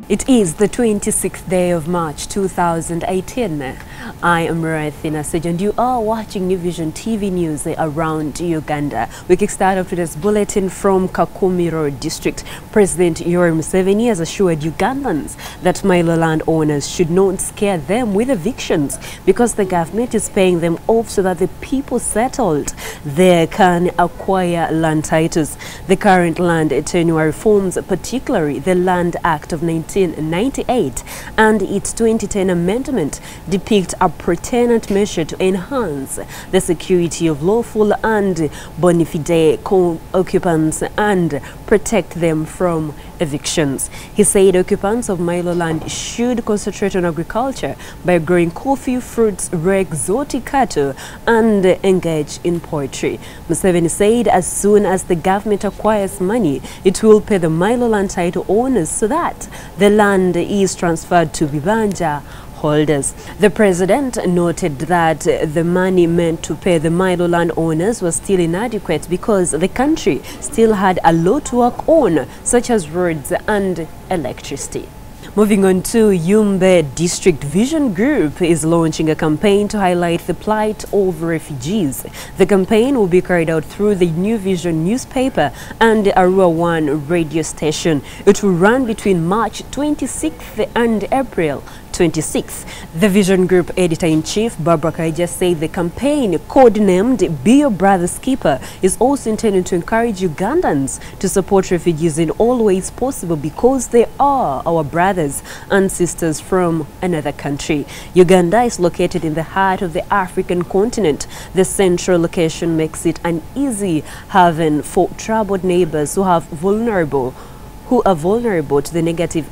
It is the 26th day of March 2018. I am Marathina Sej and you are watching New Vision TV News around Uganda. We kickstart off today's bulletin from Kakumiro District. President Yoweri Museveni has assured Ugandans that Milo land owners should not scare them with evictions because the government is paying them off so that the people settled there can acquire land titles. The current land tenure reforms, particularly the Land Act of 1998 and its 2010 amendment, depict a pertinent measure to enhance the security of lawful and bona fide occupants and protect them from evictions. He said occupants of Milo land should concentrate on agriculture by growing coffee, fruits, rare exotic cattle and engage in poetry. Museveni said as soon as the government acquires money, it will pay the Milo land title owners so that the land is transferred to Bibanja holders. The president noted that the money meant to pay the Milo land owners was still inadequate because the country still had a lot to work on, such as roads and electricity. Moving on to Yumbe District Vision Group is launching a campaign to highlight the plight of refugees. The campaign will be carried out through the New Vision newspaper and Arua One radio station. It will run between March 26th and April 26th. The Vision Group Editor-in-Chief Barbara Kaija said the campaign, codenamed Be Your Brother's Keeper, is also intended to encourage Ugandans to support refugees in all ways possible because they are our brothers and sisters from another country. Uganda is located in the heart of the African continent. The central location makes it an easy haven for troubled neighbors who are vulnerable to the negative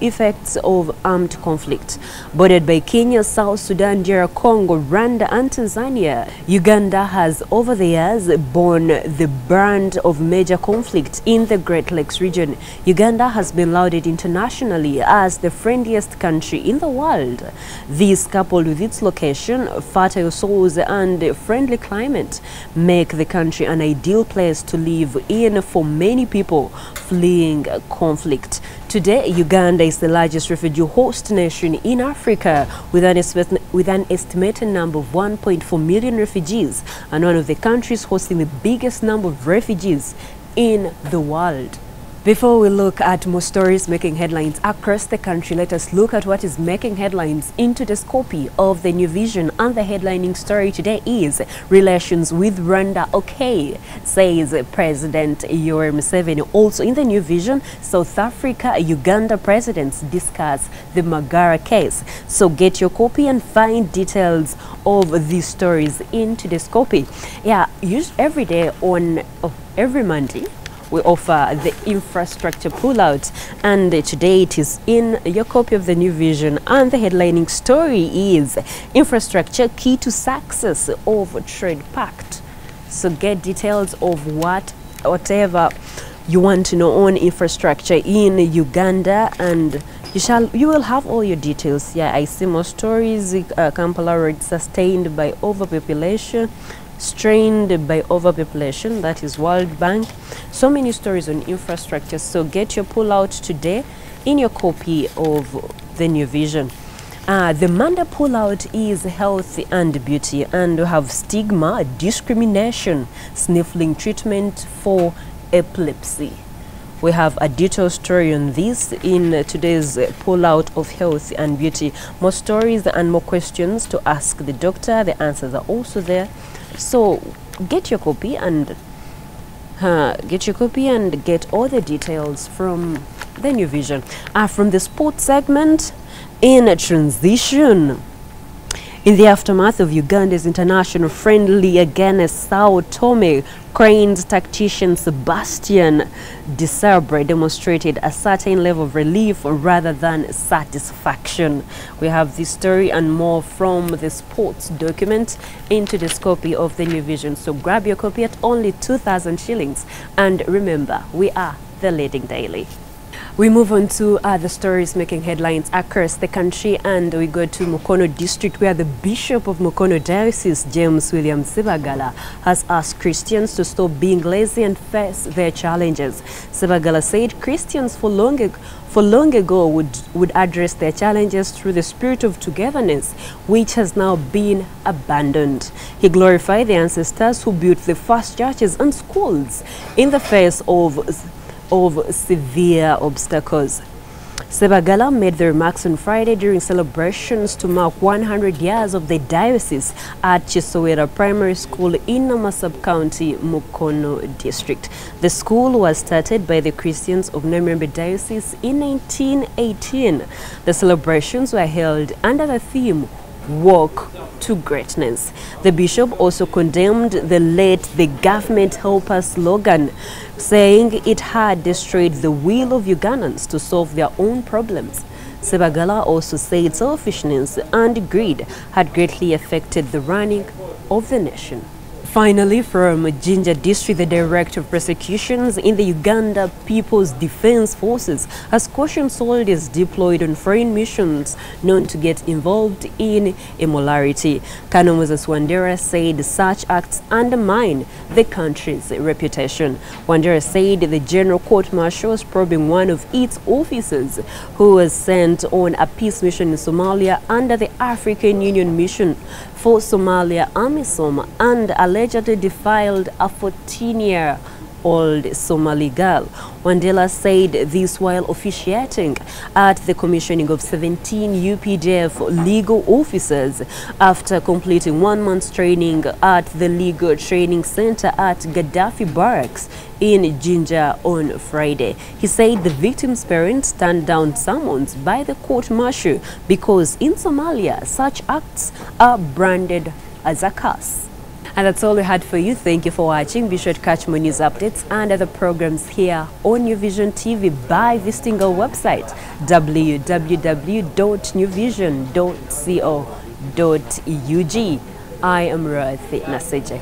effects of armed conflict. Bordered by Kenya, South Sudan, DR Congo, Rwanda and Tanzania, Uganda has over the years borne the brunt of major conflict in the Great Lakes region. Uganda has been lauded internationally as the friendliest country in the world. This, coupled with its location, fertile soils and friendly climate, make the country an ideal place to live in for many people fleeing conflict. Today, Uganda is the largest refugee host nation in Africa with an estimated number of 1.4 million refugees and one of the countries hosting the biggest number of refugees in the world. Before we look at more stories making headlines across the country, let us look at what is making headlines in today's copy of the New Vision. And the headlining story today is Relations with Rwanda okay, says President Yoweri Museveni. Also in the New Vision, South Africa, Uganda presidents discuss the Magara case. So get your copy and find details of these stories in today's copy. Yeah, every day on every Monday, we offer the infrastructure pullout, and today it is in your copy of the New Vision, and the headlining story is Infrastructure Key to Success of Trade Pact. So get details of whatever you want to know on infrastructure in Uganda, and you will have all your details. Yeah, I see more stories. Kampala road sustained by overpopulation, strained by overpopulation, that is World Bank. So many stories on infrastructure. So get your pullout today in your copy of the New Vision. The Manda pullout is health and beauty, and we have stigma, discrimination, sniffling treatment for epilepsy. We have a detailed story on this in today's pullout of health and beauty. More stories and more questions to ask the doctor. The answers are also there. So get your copy and get all the details from the New Vision. From the sports segment, in a transition, in the aftermath of Uganda's international friendly against Sao Tome, Crane's tactician Sebastian Desabre demonstrated a certain level of relief rather than satisfaction. We have this story and more from the sports document into this copy of the New Vision. So grab your copy at only 2,000 shillings. And remember, we are the leading daily. We move on to other stories making headlines across the country, and we go to Mukono district, where the Bishop of Mukono Diocese, James William Sebagala, has asked Christians to stop being lazy and face their challenges. Sebagala said Christians for long ago would address their challenges through the spirit of togetherness, which has now been abandoned. He glorified the ancestors who built the first churches and schools in the face of severe obstacles. Sebagala made the remarks on Friday during celebrations to mark 100 years of the diocese at Chisowera Primary School in Namasab County, Mukono District. The school was started by the Christians of Namembe Diocese in 1918. The celebrations were held under the theme Walk to Greatness. The bishop also condemned the "Let the government help us" slogan, saying it had destroyed the will of Ugandans to solve their own problems. Sebagala also said selfishness and greed had greatly affected the running of the nation. Finally, from Jinja District, the Director of Prosecutions in the Uganda People's Defense Forces has cautioned soldiers deployed on foreign missions known to get involved in immorality. Colonel Moses Wandera said such acts undermine the country's reputation. Wandera said the General Court Martial was probing one of its officers who was sent on a peace mission in Somalia under the African Union Mission for Somalia, AMISOM, and allegedly defiled a 14-year-old Somali girl. Wandela said this while officiating at the commissioning of 17 UPDF legal officers after completing 1 month's training at the Legal Training Center at Gaddafi Barracks in Jinja on Friday. He said the victim's parents turned down summons by the court-martial because in Somalia such acts are branded as a curse. And that's all we had for you. Thank you for watching. Be sure to catch more news updates and other programs here on New Vision TV by visiting our website www.newvision.co.ug. I am Ruth Naseje.